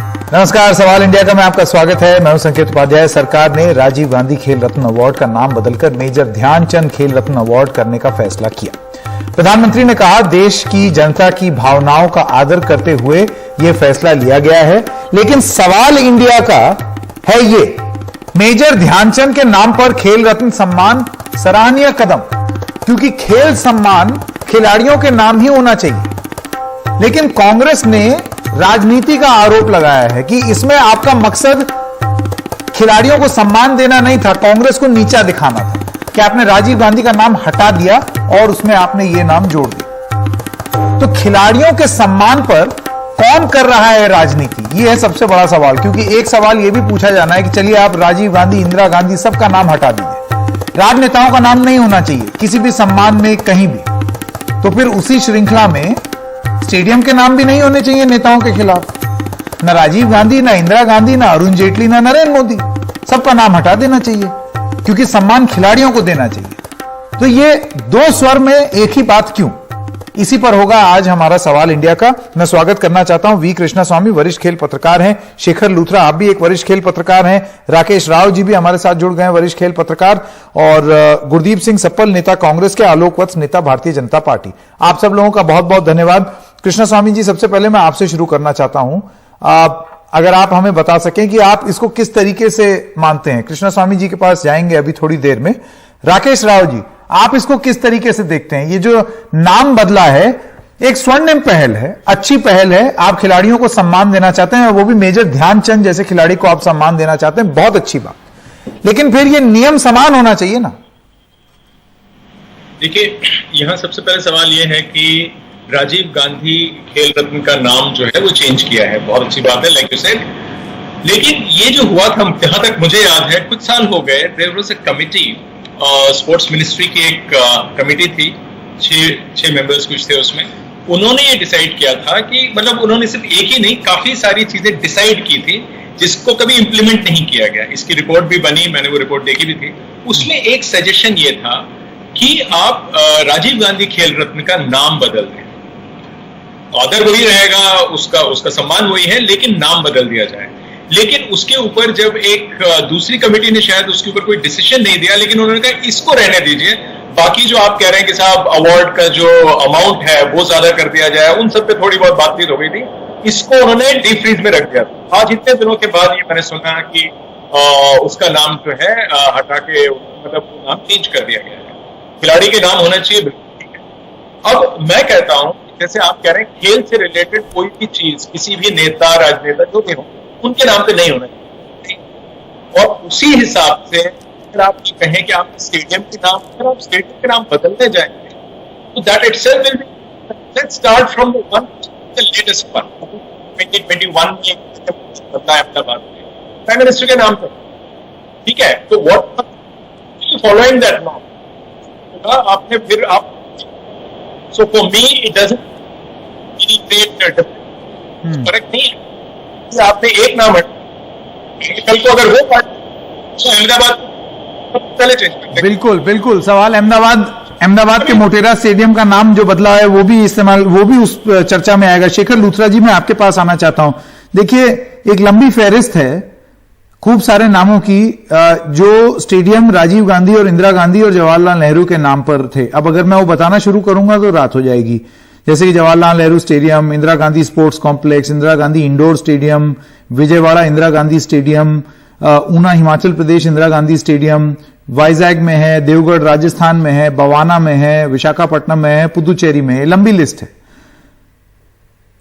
नमस्कार, सवाल इंडिया का में आपका स्वागत है। मैं हूं संकेत उपाध्याय। सरकार ने राजीव गांधी खेल रत्न अवार्ड का नाम बदलकर मेजर ध्यानचंद खेल रत्न अवार्ड करने का फैसला किया। प्रधानमंत्री ने कहा, देश की जनता की भावनाओं का आदर करते हुए यह फैसला लिया गया है, लेकिन सवाल इंडिया का है ये, मेजर ध्यानचंद के नाम पर खेल रत्न सम्मान सराहनीय कदम, क्योंकि खेल सम्मान खिलाड़ियों के नाम ही होना चाहिए। लेकिन कांग्रेस ने राजनीति का आरोप लगाया है कि इसमें आपका मकसद खिलाड़ियों को सम्मान देना नहीं था, कांग्रेस को नीचा दिखाना था, कि आपने राजीव गांधी का नाम हटा दिया और उसमें आपने ये नाम जोड़ दिया। तो खिलाड़ियों के सम्मान पर कौन कर रहा है राजनीति, ये है सबसे बड़ा सवाल। क्योंकि एक सवाल ये भी पूछा जाना है कि चलिए आप राजीव गांधी, इंदिरा गांधी सबका नाम हटा दीजिए, राजनेताओं का नाम नहीं होना चाहिए किसी भी सम्मान में कहीं भी, तो फिर उसी श्रृंखला में स्टेडियम के नाम भी नहीं होने चाहिए नेताओं के खिलाफ। ना राजीव गांधी, ना इंदिरा गांधी, ना अरुण जेटली, ना नरेंद्र मोदी, सबका नाम हटा देना चाहिए, क्योंकि सम्मान खिलाड़ियों को देना चाहिए। तो ये दो स्वर में एक ही बात क्यों, इसी पर होगा आज हमारा सवाल इंडिया का। मैं स्वागत करना चाहता हूं वी कृष्णा स्वामी, वरिष्ठ खेल पत्रकार हैं। शेखर लूथरा, आप भी एक वरिष्ठ खेल पत्रकार हैं। राकेश राव जी भी हमारे साथ जुड़ गए हैं, वरिष्ठ खेल पत्रकार। और गुरदीप सिंह सप्पल, नेता कांग्रेस के, आलोक वत्स, नेता भारतीय जनता पार्टी। आप सब लोगों का बहुत बहुत धन्यवाद। कृष्णा स्वामी जी, सबसे पहले मैं आपसे शुरू करना चाहता हूं, अगर आप हमें बता सकें कि आप इसको किस तरीके से मानते हैं। कृष्णा स्वामी जी के पास जाएंगे अभी थोड़ी देर में। राकेश राव जी, आप इसको किस तरीके से देखते हैं? ये जो नाम बदला है एक स्वर्णिम पहल है, अच्छी पहल है, आप खिलाड़ियों को सम्मान देना चाहते हैं, वो भी मेजर ध्यानचंद जैसे खिलाड़ी को आप सम्मान देना चाहते हैं, बहुत अच्छी बात। लेकिन फिर ये नियम समान होना चाहिए ना। देखिए, यहां सबसे पहले सवाल यह है कि राजीव गांधी खेल रत्न का नाम जो है वो चेंज किया है, बहुत अच्छी बात है, लाइक यू सेड। लेकिन ये जो हुआ था, जहां तक मुझे याद है, कुछ साल हो गए, there was a committee, sports ministry की एक कमिटी थी, 6 मेंबर्स कुछ थे उसमें। उन्होंने ये डिसाइड किया था कि मतलब उन्होंने सिर्फ एक ही नहीं, काफी सारी चीजें डिसाइड की थी जिसको कभी इंप्लीमेंट नहीं किया गया। इसकी रिपोर्ट भी बनी, मैंने वो रिपोर्ट देखी भी थी। उसमें एक सजेशन ये था कि आप राजीव गांधी खेल रत्न का नाम बदल दें, ऑर्डर वही रहेगा, उसका सम्मान वही है, लेकिन नाम बदल दिया जाए। लेकिन उसके ऊपर जब एक दूसरी कमेटी ने शायद उसके ऊपर कोई डिसीजन नहीं दिया, लेकिन उन्होंने कहा इसको रहने दीजिए, बाकी जो आप कह रहे हैं कि साहब अवार्ड का जो अमाउंट है वो ज्यादा कर दिया जाए, उन सब पे थोड़ी बहुत बातचीत हो गई थी, इसको उन्होंने डीप फ्रीज में रख दिया। आज इतने दिनों के बाद ये मैंने सुना कि उसका नाम जो है हटा के, मतलब नाम चेंज कर दिया गया है। खिलाड़ी के नाम होना चाहिए, बिल्कुल ठीक है। अब मैं कहता हूं, जैसे आप कह रहे हैं खेल से रिलेटेड कोई भी चीज, किसी भी नेता, राजनेता जो भी हो, उनके नाम पे नहीं होना चाहिए। और उसी हिसाब से अगर आप कहें कि आप स्टेडियम के नाम, अगर आप स्टेडियम के नाम बदलने जाएंगे, तो that itself will be, let's start from the one, the latest one. 2021 में बदला है अहमदाबाद में प्राइम मिनिस्टर के नाम पर, ठीक है। तो व्हाट फॉलोइंग दैट नाम, आपने फिर आप, so for me it doesn't really create a difference, correct नहीं है कि आपने एक नाम हटा, कल को अगर वो पार्टी तो अहमदाबाद पहले चेंज करते। बिल्कुल सवाल अहमदाबाद के मोटेरा स्टेडियम का नाम जो बदला है वो भी इस्तेमाल, वो भी उस चर्चा में आएगा। शेखर लूथरा जी, मैं आपके पास आना चाहता हूं। देखिए, एक लंबी फहरिस्त है खूब सारे नामों की, जो स्टेडियम राजीव गांधी और इंदिरा गांधी और जवाहरलाल नेहरू के नाम पर थे। अब अगर मैं वो बताना शुरू करूंगा तो रात हो जाएगी, जैसे कि Jawaharlal Nehru stadium, Indira Gandhi sports complex, Indira Gandhi indoor stadium, Vijayawada Indira Gandhi stadium, Una Himachal Pradesh Indira Gandhi stadium, Vizag में है, देवगढ़ राजस्थान में है, बवाना में है, विशाखापट्टनम में है, पुदुचेरी में है, लंबी लिस्ट है।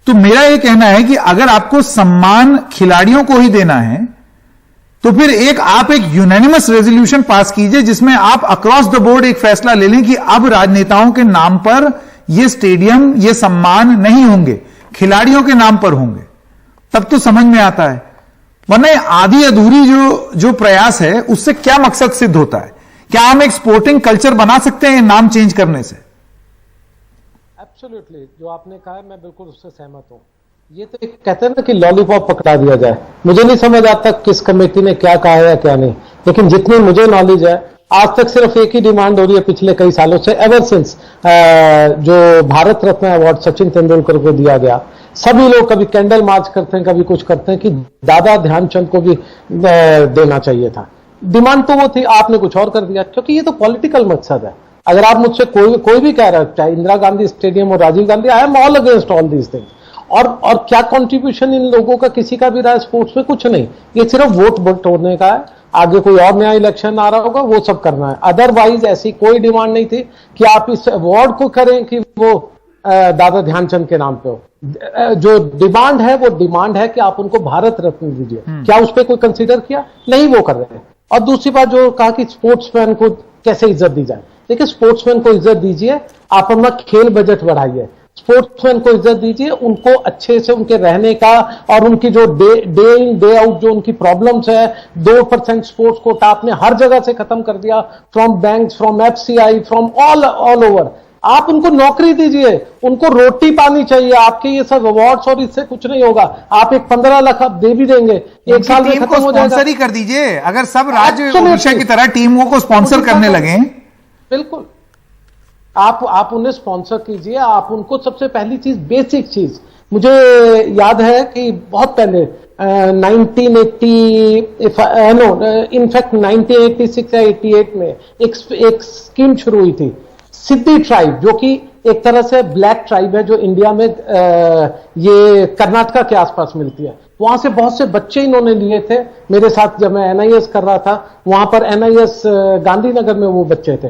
तो मेरा यह कहना है कि अगर आपको सम्मान खिलाड़ियों को ही देना है, तो फिर आप एक यूनानिमस रेजोल्यूशन पास कीजिए जिसमें आप अक्रॉस द बोर्ड एक फैसला ले लें कि अब राजनेताओं के नाम पर ये स्टेडियम, ये सम्मान नहीं होंगे, खिलाड़ियों के नाम पर होंगे, तब तो समझ में आता है। वरना आधी अधूरी जो प्रयास है, उससे क्या मकसद सिद्ध होता है? क्या हम एक स्पोर्टिंग कल्चर बना सकते हैं नाम चेंज करने से? एब्सोल्युटली, जो आपने कहा है मैं बिल्कुल उससे सहमत हूं। ये तो एक कहते हैं ना कि लॉलीपॉप पकड़ा दिया जाए। मुझे नहीं समझ आता किस कमेटी ने क्या कहा है या क्या नहीं, लेकिन जितनी मुझे नॉलेज है, आज तक सिर्फ एक ही डिमांड हो रही है पिछले कई सालों से, एवर सिंस जो भारत रत्न अवार्ड सचिन तेंदुलकर को दिया गया, सभी लोग कभी कैंडल मार्च करते हैं, कभी कुछ करते हैं कि दादा ध्यानचंद को भी देना चाहिए था। डिमांड तो वो थी, आपने कुछ और कर दिया, क्योंकि ये तो पॉलिटिकल मकसद है। अगर आप मुझसे कोई भी कह रहा है, चाहे इंदिरा गांधी स्टेडियम और Rajiv Gandhi, I am all against all these things. और क्या कंट्रीब्यूशन इन लोगों का किसी का भी रहा है स्पोर्ट्स में? कुछ नहीं, ये सिर्फ वोट बटोरने का है। आगे कोई और नया इलेक्शन आ रहा होगा, वो सब करना है। अदरवाइज ऐसी कोई डिमांड नहीं थी कि आप इस अवार्ड को करें कि वो दादा ध्यानचंद के नाम पे हो। जो डिमांड है वो डिमांड है कि आप उनको भारत रत्न दीजिए। क्या उस पर कोई कंसीडर किया? नहीं, वो कर रहे हैं। और दूसरी बात जो कहा कि स्पोर्ट्समैन को कैसे इज्जत दी जाए, देखिए स्पोर्ट्समैन को इज्जत दीजिए, आप अपना खेल बजट बढ़ाइए, स्पोर्ट्समैन को इज्जत दीजिए, उनको अच्छे से उनके रहने का और उनकी जो डे इन डे आउट जो उनकी प्रॉब्लम्स है, 2% स्पोर्ट्स कोटा आपने हर जगह से खत्म कर दिया, from banks, from FCI, from all over. आप उनको नौकरी दीजिए, उनको रोटी पानी चाहिए। आपके ये सब अवार्ड्स और इससे कुछ नहीं होगा। आप एक 15 लाख आप दे भी देंगे, एक साल में खत्म हो जाएगा। स्पॉन्सर ही कर दीजिए, अगर सब राज्य ओडिशा की तरह टीमों को स्पॉन्सर करने लगे। बिल्कुल, आप उन्हें स्पॉन्सर कीजिए। आप उनको सबसे पहली चीज, बेसिक चीज, मुझे याद है कि बहुत पहले 1986 या 88 में एक स्कीम शुरू हुई थी, सिद्धि ट्राइब, जो कि एक तरह से ब्लैक ट्राइब है, जो इंडिया में ये कर्नाटका के आसपास मिलती है। वहां से बहुत से बच्चे इन्होंने लिए थे मेरे साथ जब मैं एनआईएस कर रहा था। वहां पर एनआईएस गांधीनगर में वो बच्चे थे,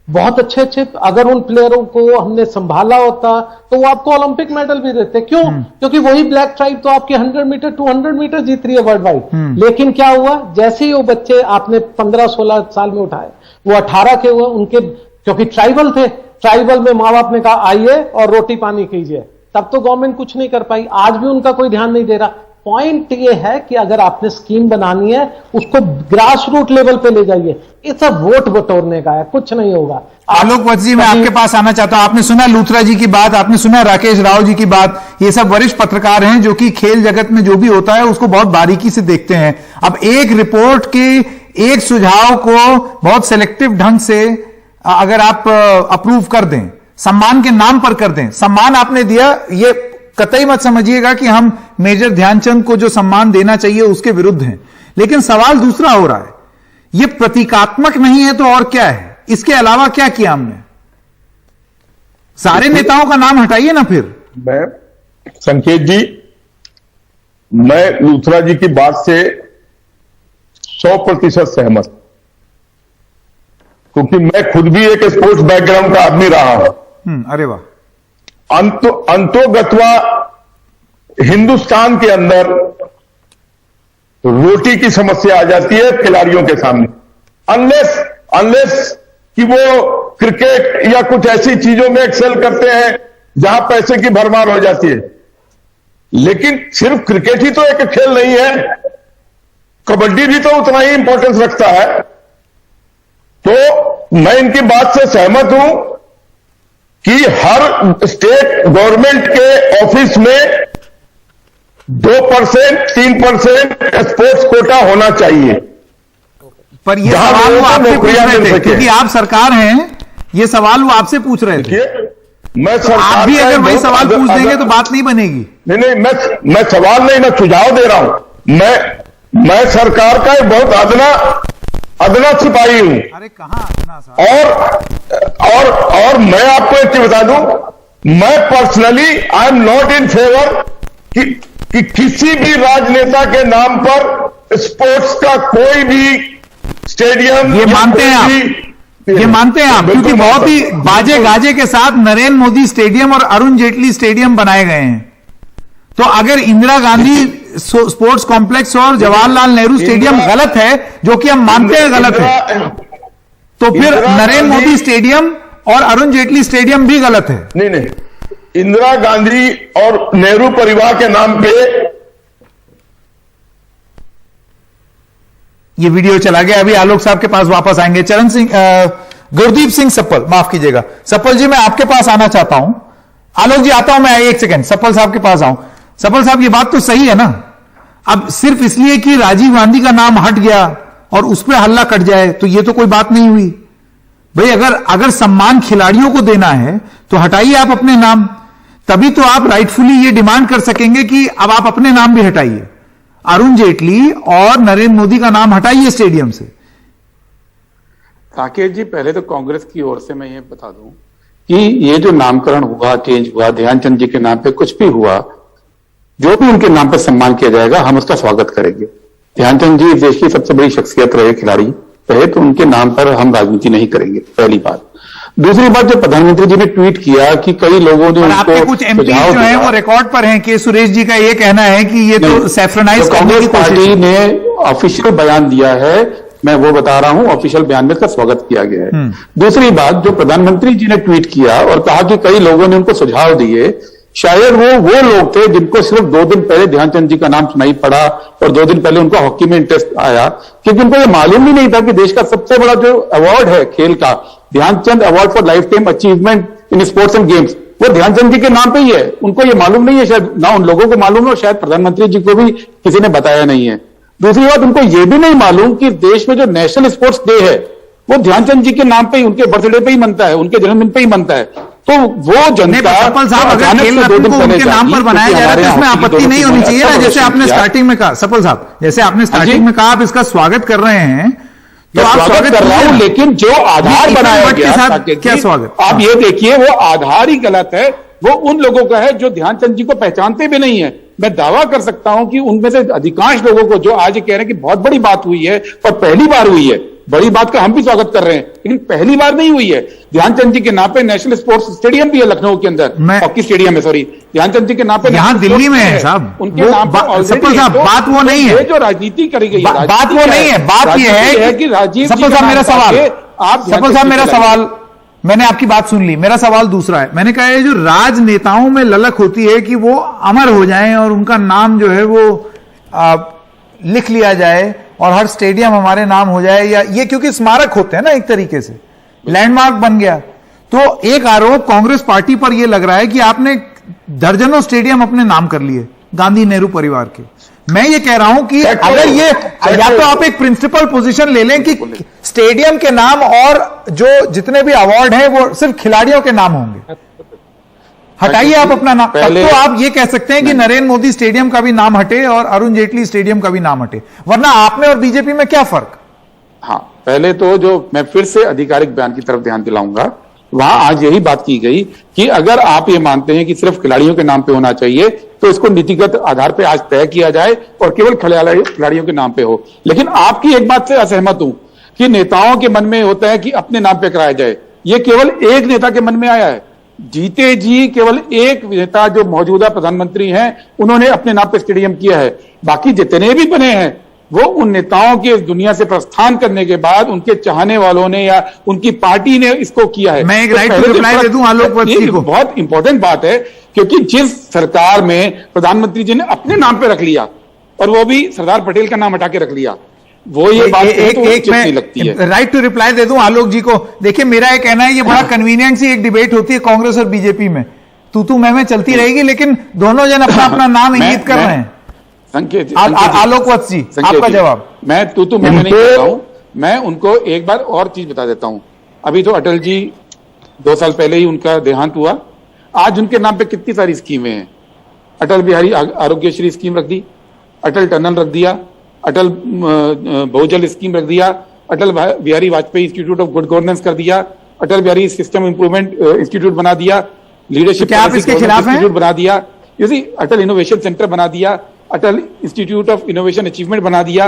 बहुत अच्छे अच्छे। अगर उन प्लेयरों को हमने संभाला होता तो वो आपको ओलंपिक मेडल भी देते। क्यों? क्योंकि वही ब्लैक ट्राइब तो आपके 100 मीटर 200 मीटर जीत रही है वर्ल्ड वाइड। लेकिन क्या हुआ, जैसे ही वो बच्चे आपने 15-16 साल में उठाए, वो 18 के हुए, उनके क्योंकि ट्राइबल थे, ट्राइबल में माँ बाप ने कहा आइए और रोटी पानी कीजिए, तब तो गवर्नमेंट कुछ नहीं कर पाई। आज भी उनका कोई ध्यान नहीं दे रहा। पॉइंट ये है कि अगर आपने स्कीम बनानी है, उसको ग्रास रूट लेवल पे ले जाइए। ये सब वोट बटोरने का है, कुछ नहीं होगा। आलोक वत्स जी, मैं आपके पास आना चाहता हूं। आपने सुना लूथरा जी की बात, आपने सुना राकेश राव जी की बात। ये सब वरिष्ठ पत्रकार हैं जो कि खेल जगत में जो भी होता है उसको बहुत बारीकी से देखते हैं। अब एक रिपोर्ट के एक सुझाव को बहुत सेलेक्टिव ढंग से अगर आप अप्रूव कर दें, सम्मान के नाम पर कर दें, सम्मान आपने दिया, ये कतई मत समझिएगा कि हम मेजर ध्यानचंद को जो सम्मान देना चाहिए उसके विरुद्ध हैं। लेकिन सवाल दूसरा हो रहा है, ये प्रतीकात्मक नहीं है तो और क्या है? इसके अलावा क्या किया हमने? सारे नेताओं का नाम हटाइए ना फिर। मैं संकेत जी, मैं लूथरा जी की बात से 100% सहमत, क्योंकि मैं खुद भी एक स्पोर्ट्स बैकग्राउंड का आदमी रहा हूं। अरे वाह। अंतोगत्वा हिंदुस्तान के अंदर रोटी की समस्या आ जाती है खिलाड़ियों के सामने, अनलेस कि वो क्रिकेट या कुछ ऐसी चीजों में एक्सेल करते हैं जहां पैसे की भरमार हो जाती है। लेकिन सिर्फ क्रिकेट ही तो एक खेल नहीं है, कबड्डी भी तो उतना ही इंपॉर्टेंस रखता है। तो मैं इनकी बात से सहमत हूं कि हर स्टेट गवर्नमेंट के ऑफिस में 2%, 3% स्पोर्ट्स कोटा होना चाहिए। पर ये सवाल वो आपसे पूछ रहे थे, क्योंकि आप सरकार हैं, ये सवाल वो आपसे पूछ रहे थे। मैं आप भी अगर वही सवाल पूछ देंगे तो बात नहीं बनेगी। नहीं, मैं सवाल नहीं, मैं सुझाव दे रहा हूं। मैं सरकार का एक बहुत अदना सिपाही हूं। अरे कहां अदना साहब? और मैं आपको एक चीज बता दूं, मैं personally I am not in favour कि किसी भी राजनेता के नाम पर स्पोर्ट्स का कोई भी स्टेडियम, ये मानते हैं आप, ये मानते हैं आप, क्योंकि बहुत ही बाजे गाजे के साथ नरेंद्र मोदी स्टेडियम और अरुण जेटली स्टेडियम बनाए गए हैं। तो अगर इंदिरा गांधी स्पोर्ट्स कॉम्प्लेक्स और जवाहरलाल नेहरू स्टेडियम गलत है, जो कि हम मानते हैं गलत है, तो फिर नरेंद्र मोदी स्टेडियम और अरुण जेटली स्टेडियम भी गलत है। नहीं, इंदिरा गांधी और नेहरू परिवार के नाम पे ये वीडियो चला गया। अभी आलोक साहब के पास वापस आएंगे। चरण सिंह, गुरदीप सिंह सप्पल, माफ कीजिएगा सप्पल जी, मैं आपके पास आना चाहता हूं। आलोक जी आता हूं मैं, एक सेकंड सप्पल साहब के पास आऊं। सप्पल साहब, ये बात तो सही है ना? अब सिर्फ इसलिए कि राजीव गांधी का नाम हट गया और उस पर हल्ला कट जाए तो ये तो कोई बात नहीं हुई भाई। अगर सम्मान खिलाड़ियों को देना है तो हटाइए आप अपने नाम। तभी तो आप राइटफुली ये डिमांड कर सकेंगे कि अब आप अपने नाम भी हटाइए, अरुण जेटली और नरेंद्र मोदी का नाम हटाइए स्टेडियम से। साकेत जी, पहले तो कांग्रेस की ओर से मैं ये बता दूं कि ये जो नामकरण हुआ, चेंज हुआ, ध्यानचंद जी के नाम पे कुछ भी हुआ, जो भी उनके नाम पर सम्मान किया जाएगा हम उसका स्वागत करेंगे। ध्यानचंद जी इस देश की सबसे बड़ी शख्सियत रहे खिलाड़ी, पहले तो उनके नाम पर हम राजनीति नहीं करेंगे, पहली बात। दूसरी बात, जो प्रधानमंत्री जी ने ट्वीट किया कि कई लोगों ने आपके कुछ एमपी जो हैं वो रिकॉर्ड पर हैं कि सुरेश जी का ये कहना है कि ये तो सैफ्रनाइज करने की पार्टी ने ऑफिशियल बयान दिया है, मैं वो बता रहा हूं, ऑफिशियल बयान में इसका स्वागत किया गया है। दूसरी बात, जो प्रधानमंत्री जी ने ट्वीट किया और कहा कि कई लोगों ने उनको सुझाव दिए, शायद वो लोग थे जिनको सिर्फ 2 दिन पहले ध्यानचंद जी का नाम सुनाई पड़ा और 2 दिन पहले उनका हॉकी में इंटरेस्ट आया, क्योंकि उनको ये मालूम ही नहीं था कि देश का सबसे बड़ा जो अवार्ड है खेल का, Dhyanchand award for lifetime achievement in sports and games, वो ध्यानचंद जी के नाम पे ही है। उनको ये मालूम नहीं है, शायद ना उन लोगों को मालूम है और शायद प्रधानमंत्री जी को भी किसी ने बताया नहीं है। दूसरी बात, उनको ये भी नहीं मालूम कि देश में जो नेशनल स्पोर्ट्स डे है वो ध्यानचंद जी के नाम पे ही, उनके बर्थडे पे ही मनता है, उनके जन्मदिन पे ही मनता है। तो वो जनता सफल साहब अगर खेल रत्न को उनके नाम पर बनाया जा रहा है तो इसमें आपत्ति नहीं होनी चाहिए ना, जैसे आपने स्टार्टिंग में कहा। सफल साहब, जैसे आपने स्टार्टिंग में कहा आप इसका स्वागत कर रहे हैं, तो आप स्वागत कर रहा हूं, लेकिन जो आधार बनाया गया क्या स्वागत, आप ये देखिए वो आधार ही गलत है। वो उन लोगों का है जो ध्यानचंद जी को पहचानते भी नहीं है। मैं दावा कर सकता हूं कि उनमें से अधिकांश लोगों को जो आज ये कह रहे हैं कि बहुत बड़ी बात हुई है और पहली बार हुई है, बड़ी बात का हम भी स्वागत कर रहे हैं, लेकिन पहली बार नहीं हुई है। ध्यानचंद जी के नाम पे नेशनल स्पोर्ट्स स्टेडियम भी है लखनऊ के अंदर, हॉकी स्टेडियम है, सॉरी, ध्यानचंद जी के नाम पे यहां दिल्ली में है साहब, उनके नाम पर। सफल साहब बात वो नहीं है, जो राजनीति करी गई है, बात वो नहीं है, बात यह है कि राजीव सफल साहब मेरा सवाल, सफल साहब मेरा सवाल, मैंने आपकी बात सुन ली, मेरा सवाल दूसरा है। मैंने कहा ये जो राजनेताओं में ललक होती है कि वो अमर हो जाएं और उनका नाम जो है वो लिख लिया जाए और हर स्टेडियम हमारे नाम हो जाए, या ये क्योंकि स्मारक होते हैं ना, एक तरीके से लैंडमार्क बन गया। तो एक आरोप कांग्रेस पार्टी पर यह लग रहा है कि आपने दर्जनों स्टेडियम अपने नाम कर लिए गांधी नेहरू परिवार के। मैं ये कह रहा हूं कि अगर ये, या तो आप एक प्रिंसिपल पोजीशन ले लें कि स्टेडियम के नाम और जो जितने भी अवार्ड हैं वो सिर्फ खिलाड़ियों के नाम होंगे, हटाइए आप अपना नाम, तब तो आप ये कह सकते हैं कि नरेंद्र मोदी स्टेडियम का भी नाम हटे और अरुण जेटली स्टेडियम का भी नाम हटे, वरना आप में और बीजेपी में क्या फर्क? हाँ, पहले तो जो मैं फिर से आधिकारिक बयान की तरफ ध्यान दिलाऊंगा, वहां आज यही बात की गई कि अगर आप ये मानते हैं कि सिर्फ खिलाड़ियों के नाम पे होना चाहिए तो इसको नीतिगत आधार पे आज तय किया जाए और केवल खिलाड़ियों के नाम पे हो। लेकिन आपकी एक बात से असहमत हूं कि नेताओं के मन में होता है कि अपने नाम पे कराया जाए। ये केवल एक नेता के मन में आया है, जीते जी केवल एक नेता जो मौजूदा प्रधानमंत्री हैं उन्होंने अपने नाम पे स्टेडियम किया है। बाकी जितने भी बने हैं वो उन नेताओं के इस दुनिया से प्रस्थान करने के बाद उनके चाहने वालों ने या उनकी पार्टी ने इसको किया है। मैं एक राइट टू रिप्लाई दे दूं आलोक वत्सी को, बहुत इंपॉर्टेंट बात है, क्योंकि जिस सरकार में प्रधानमंत्री जी ने अपने नाम पे रख लिया और वो भी सरदार पटेल का नाम हटा के रख लिया, वो ये बात एक नहीं लगती है। राइट टू रिप्लाई दे दूं आलोक जी को। देखिए मेरा ये कहना है, ये बड़ा कन्वीनियंट सी एक डिबेट होती है कांग्रेस और बीजेपी में, तू मैं चलती रहेगी, लेकिन दोनों जन अपना अपना नाम इंगित कर रहे हैं। आलोक वत्स जी, आपका जवाब। मैं मैं नहीं कहता हूं, मैं उनको एक बार और चीज बता देता हूं। अभी तो अटल जी 2 साल पहले ही उनका देहांत हुआ, आज उनके नाम पे कितनी सारी स्कीमें हैं। अटल बिहारी आरोग्यश्री स्कीम रख दी, अटल टनल रख दिया, अटल बहुजल स्कीम रख दिया, Atal Bihari Vajpayee institute of good governance कर दिया, Atal Bihari system improvement institute बना दिया, लीडरशिप इंस्टीट्यूट बना दिया, अटल इनोवेशन सेंटर बना दिया, अटल इंस्टीट्यूट ऑफ इनोवेशन अचीवमेंट बना दिया,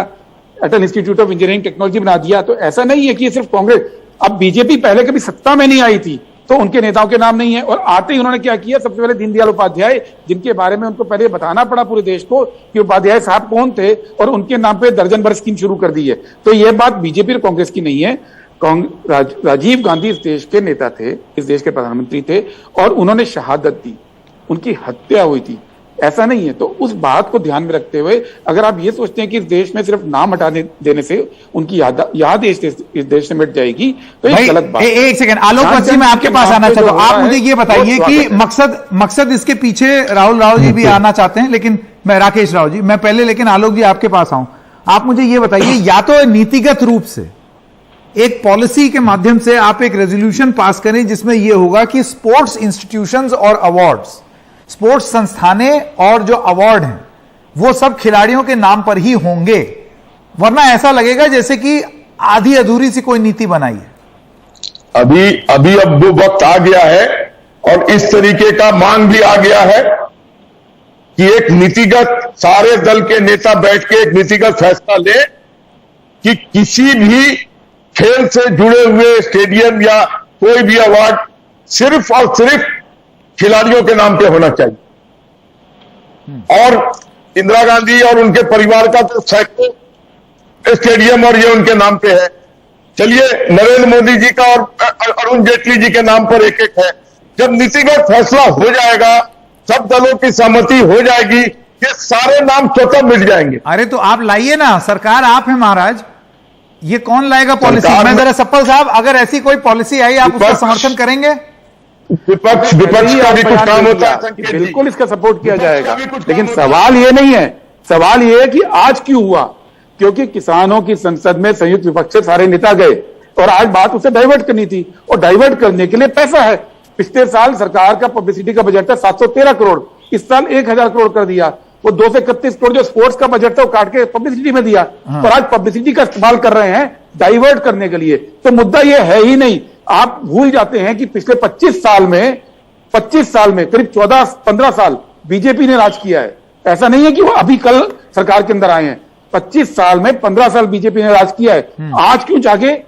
अटल इंस्टीट्यूट ऑफ इंजीनियरिंग टेक्नोलॉजी बना दिया। तो ऐसा नहीं है कि ये सिर्फ कांग्रेस, अब बीजेपी पहले कभी सत्ता में नहीं आई थी तो उनके नेताओं के नाम नहीं है, और आते ही उन्होंने क्या किया, सबसे पहले दीनदयाल उपाध्याय, जिनके बारे में उनको पहले बताना पड़ा पूरे देश को कि उपाध्याय साहब कौन थे, और उनके नाम पे दर्जन भर स्कीम शुरू कर दी है। तो यह बात बीजेपी और कांग्रेस की नहीं है। राजीव गांधी इस देश के नेता थे, इस देश के प्रधानमंत्री थे, और उन्होंने शहादत दी, उनकी हत्या हुई थी, ऐसा नहीं है। तो उस बात को ध्यान में रखते हुए अगर आप ये सोचते हैं कि इस देश में सिर्फ नाम हटा देने से उनकी याद इस देश से मिट जाएगी, तो ये गलत बात। एक सेकंड आलोक वत्स, मैं आपके पास आना चाहता हूं। आप मुझे ये बताइए कि मकसद इसके पीछे राहुल राव जी भी आना चाहते हैं, लेकिन मैं राकेश राव जी, मैं पहले लेकिन आलोक जी आपके पास आऊं। आप मुझे ये बताइए, या तो नीतिगत रूप से एक पॉलिसी के माध्यम से आप एक रेजोल्यूशन पास करें जिसमें यह होगा कि स्पोर्ट्स इंस्टीट्यूशंस और अवार्ड्स स्पोर्ट्स संस्थानें और जो अवार्ड हैं वो सब खिलाड़ियों के नाम पर ही होंगे, वरना ऐसा लगेगा जैसे कि आधी अधूरी सी कोई नीति बनाई है। अभी अब वो वक्त आ गया है और इस तरीके का मांग भी आ गया है कि एक नीतिगत सारे दल के नेता बैठ के एक नीतिगत फैसला ले कि किसी भी खेल से जुड़े हुए स्टेडियम या कोई भी अवार्ड सिर्फ और सिर्फ खिलाड़ियों के नाम पे होना चाहिए। और इंदिरा गांधी और उनके परिवार का तो सैकड़ों स्टेडियम और ये उनके नाम पे है। चलिए नरेंद्र मोदी जी का और अरुण जेटली जी के नाम पर एक एक है। जब नीतिगत फैसला हो जाएगा, सब दलों की सहमति हो जाएगी, ये सारे नाम स्वतः मिट जाएंगे। अरे तो आप लाइए ना, सरकार आप हैं महाराज, ये कौन लाएगा पॉलिसी? मैं जरा सप्पल साहब, अगर ऐसी कोई पॉलिसी आई आप उसका समर्थन करेंगे? विपक्ष का भी कुछ काम होता है, बिल्कुल इसका सपोर्ट किया जाएगा, लेकिन सवाल ये नहीं है। सवाल ये है कि आज क्यों हुआ? क्योंकि किसानों की संसद में संयुक्त विपक्ष से सारे नेता गए और आज बात उसे डाइवर्ट करनी थी, और डाइवर्ट करने के लिए पैसा है। पिछले साल सरकार का पब्लिसिटी का बजट था 713 करोड़, इस साल 1000 करोड़ कर दिया। वो 231 करोड़ जो स्पोर्ट्स का बजट था वो काट के पब्लिसिटी में दिया। और आज पब्लिसिटी का इस्तेमाल कर रहे हैं डाइवर्ट करने के लिए। तो मुद्दा ये है ही नहीं। आप भूल जाते हैं कि पिछले 25 साल में करीब 14-15 साल बीजेपी ने राज किया है। ऐसा नहीं है कि वो अभी कल सरकार के अंदर आए हैं। 25 साल में 15 साल बीजेपी ने राज किया है। आज क्यों जागे?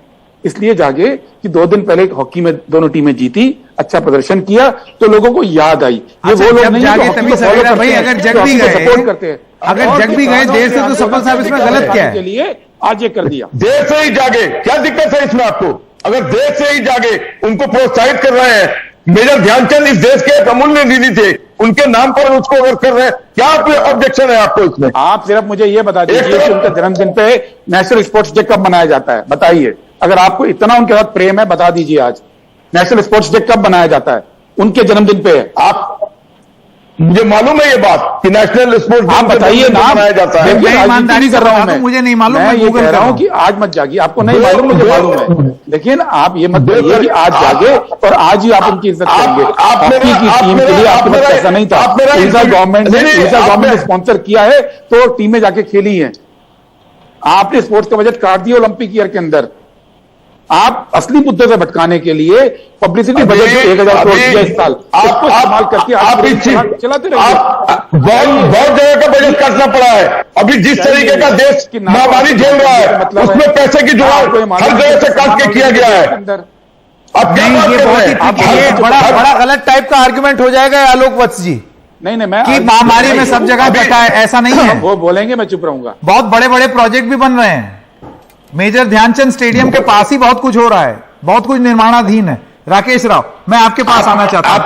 इसलिए जागे कि 2 दिन पहले हॉकी में दोनों टीमें जीती, अच्छा प्रदर्शन किया, तो लोगों को याद आई। ये वो लोग नहीं जागे तभी सवेरा भाई, अगर जग भी गए सपोर्ट करते हैं, अगर जग भी गए देर से, तो सफल साहब इसमें गलत क्या है? के लिए आज ये कर दिया। देर से ही जागे, क्या दिक्कत है इसमें आपको? अगर देर से ही जागे, उनको प्रोत्साहित कर रहे हैं। मेजर ध्यानचंद इस देश के एक अमूल्य निधि थे, उनके नाम पर उसको अगर कर रहे हैं, क्या ऑब्जेक्शन है आपको इसमें? आप सिर्फ मुझे ये बता दीजिए कि उनके जन्मदिन पे नेशनल स्पोर्ट्स डे कब मनाया जाता है? बताइए। अगर आपको इतना उनके साथ प्रेम है, बता दीजिए आज नेशनल स्पोर्ट्स डे कब मनाया जाता है? उनके जन्मदिन पे है। आप, मुझे मालूम है ये बात कि नेशनल स्पोर्ट्स आप बताइए ना, मनाया जाता है। मैं ईमानदारी कर रहा हूं, मुझे नहीं मालूम, मैं ये कह रहा हूं कि आज मत जागिए। आपको नहीं मालूम, मुझे मालूम है, लेकिन आप ये मत कहिए कि आज जागे और आज ही आप उनकी इज्जत करेंगे। हॉकी की टीम के लिए आपके पास पैसा नहीं था, गवर्नमेंट ने स्पॉन्सर किया है तो टीमें जाके खेली हैं। आपने स्पोर्ट्स का बजट काट दिया ओलंपिक ईयर के अंदर। आप असली मुद्दे से भटकाने के लिए पब्लिसिटी बजट 1000 करोड़ दिया इस साल, उसको इस्तेमाल करके आप चलाते रहिए। बहुत जगह का बजट काटना पड़ा है। अभी जिस तरीके का देश महामारी झेल रहा है, उसमें पैसे की जुगाड़ हर जगह से काट के किया गया है। अब ये बड़ा गलत टाइप का आर्गुमेंट हो जाएगा आलोक वत्स जी। नहीं, मैं कि महामारी में सब जगह कटा है, ऐसा नहीं है। वो बोलेंगे, मैं चुप रहूंगा। बहुत बड़े बड़े प्रोजेक्ट भी बन रहे हैं। मेजर ध्यानचंद स्टेडियम के पास ही बहुत कुछ हो रहा है, बहुत कुछ निर्माणाधीन है। राकेश राव, मैं आपके पास आना चाहता हूं।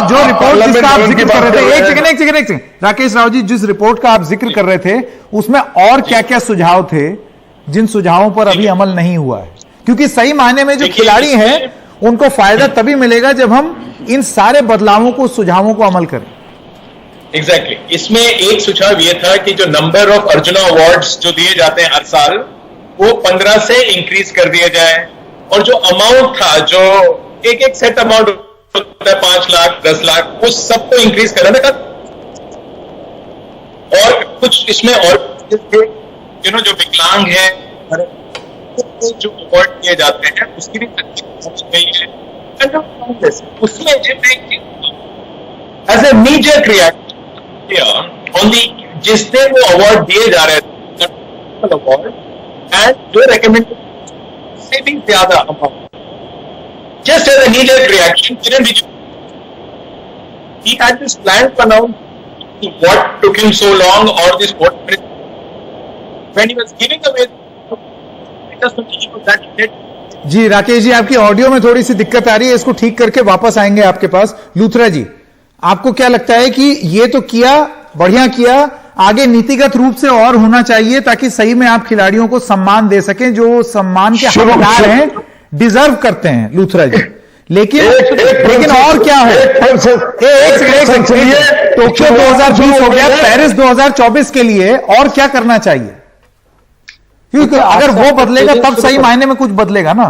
जो रिपोर्ट जिसका आप जिक्र कर रहे थे, एक सेकंड राकेश राव जी, जिस रिपोर्ट का आप जिक्र कर रहे थे उसमें और क्या क्या सुझाव थे जिन सुझावों पर अभी अमल नहीं हुआ है? क्योंकि सही मायने में जो खिलाड़ी हैं उनको फायदा तभी मिलेगा जब हम इन सारे बदलावों को, सुझावों को अमल करें। एग्जैक्टली इसमें एक सुझाव यह था कि जो नंबर ऑफ अर्जुना अवार्ड्स जो दिए जाते हैं हर साल, वो 15 से इंक्रीज कर दिया जाए। और जो अमाउंट था, जो एक सेट अमाउंट होता है 5 लाख 10 लाख, उस सबको इंक्रीज करने का। और कुछ इसमें और जो विकलांग है, जो अवार्ड दिए जाते हैं उसकी भी उसमें as a knee jerk reaction on दी, जिसने वो अवार्ड दिए जा रहे थे अवार्ड, एंड जो रेकमेंडेशन से भी ज्यादा amount, just as a knee jerk reaction, he had this plan to announce what took him so long, or this what when he was giving away जी। राकेश जी, आपकी ऑडियो में थोड़ी सी दिक्कत आ रही है, इसको ठीक करके वापस आएंगे आपके पास। लूथरा जी, आपको क्या लगता है कि ये तो किया, बढ़िया किया, आगे नीतिगत रूप से और होना चाहिए ताकि सही में आप खिलाड़ियों को सम्मान दे सकें जो सम्मान के हकदार हैं, डिजर्व करते हैं? लूथरा जी, लेकिन और क्या है? टोक्यो 2020 हो गया, पेरिस 2024 के लिए और क्या करना चाहिए? क्योंकि अगर वो बदलेगा तब सही मायने में कुछ बदलेगा ना।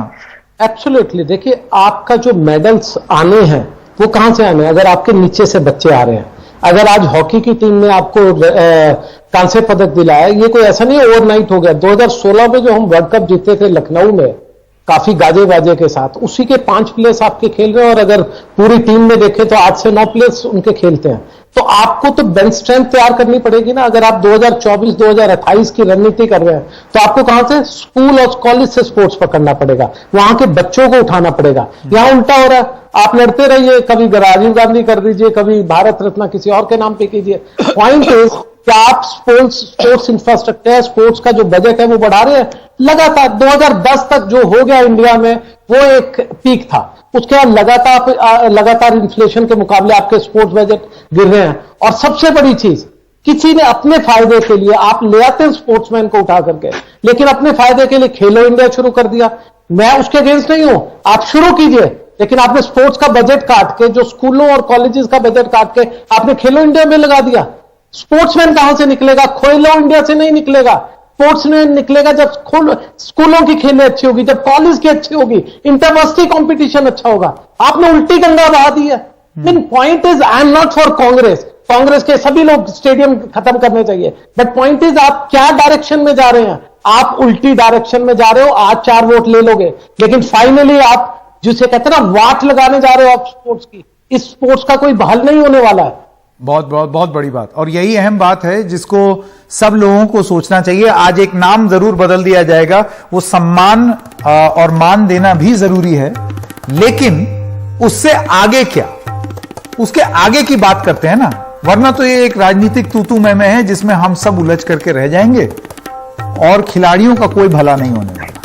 एब्सोल्युटली। देखिए, आपका जो मेडल्स आने हैं वो कहां से आने? अगर आपके नीचे से बच्चे आ रहे हैं, अगर आज हॉकी की टीम ने आपको कांस्य पदक दिलाया, ये कोई ऐसा नहीं ओवरनाइट हो गया। 2016 में जो हम वर्ल्ड कप जीते थे लखनऊ में काफी गाजे बाजे के साथ, उसी के 5 प्लेयर्स आपके खेल रहे हैं, और अगर पूरी टीम में देखें तो 8 से 9 प्लेयर्स उनके खेलते हैं। तो आपको तो बेंच स्ट्रेंथ तैयार करनी पड़ेगी ना। अगर आप 2024-2028 की रणनीति कर रहे हैं तो आपको कहां से? स्कूल और कॉलेज से स्पोर्ट्स पकड़ना पड़ेगा, वहां के बच्चों को उठाना पड़ेगा। यहां उल्टा हो रहा है, आप लड़ते रहिए, कभी राजीव गांधी कर दीजिए, कभी भारत रत्न किसी और के नाम पे कीजिए। पॉइंट इज कि आप स्पोर्ट्स इंफ्रास्ट्रक्चर, स्पोर्ट्स का जो बजट है वो बढ़ा रहे हैं लगातार। 2010 तक जो हो गया इंडिया में वो एक पीक था, उसके बाद लगातार इन्फ्लेशन के मुकाबले आपके स्पोर्ट्स बजट गिर रहे हैं। और सबसे बड़ी चीज, किसी ने अपने फायदे के लिए, आप ले आते हैं स्पोर्ट्समैन को उठा करके, लेकिन अपने फायदे के लिए खेलो इंडिया शुरू कर दिया। मैं उसके अगेंस्ट नहीं हूं, आप शुरू कीजिए, लेकिन आपने स्पोर्ट्स का बजट काट के, जो स्कूलों और कॉलेजेस का बजट काट के आपने खेलो इंडिया में लगा दिया। स्पोर्ट्समैन कहां से निकलेगा? खेलो इंडिया से नहीं निकलेगा। स्पोर्ट्समैन निकलेगा जब स्कूलों की खेलें अच्छी होगी, जब कॉलेज की अच्छी होगी, इंटरवर्सिटी कंपटीशन अच्छा होगा। आपने उल्टी गंगा बहा दी है। Point is, I am not for Congress के सभी लोग स्टेडियम खत्म करने चाहिए, बट पॉइंट इज आप क्या डायरेक्शन में जा रहे हैं? आप उल्टी डायरेक्शन में जा रहे हो। आज 4 वोट ले लोगे, लेकिन फाइनली आप जिसे कहते हैं ना वाट लगाने जा रहे हो आप स्पोर्ट्स की। इस स्पोर्ट्स का कोई बहाल नहीं होने वाला है। बहुत बड़ी बात, और यही अहम बात है जिसको सब लोगों को सोचना चाहिए। आज एक नाम जरूर बदल दिया जाएगा, वो सम्मान और मान देना भी जरूरी है, लेकिन उससे आगे क्या, उसके आगे की बात करते हैं ना, वरना तो ये एक राजनीतिक तूतू मैं है जिसमें हम सब उलझ करके रह जाएंगे और खिलाड़ियों का कोई भला नहीं होने वाला।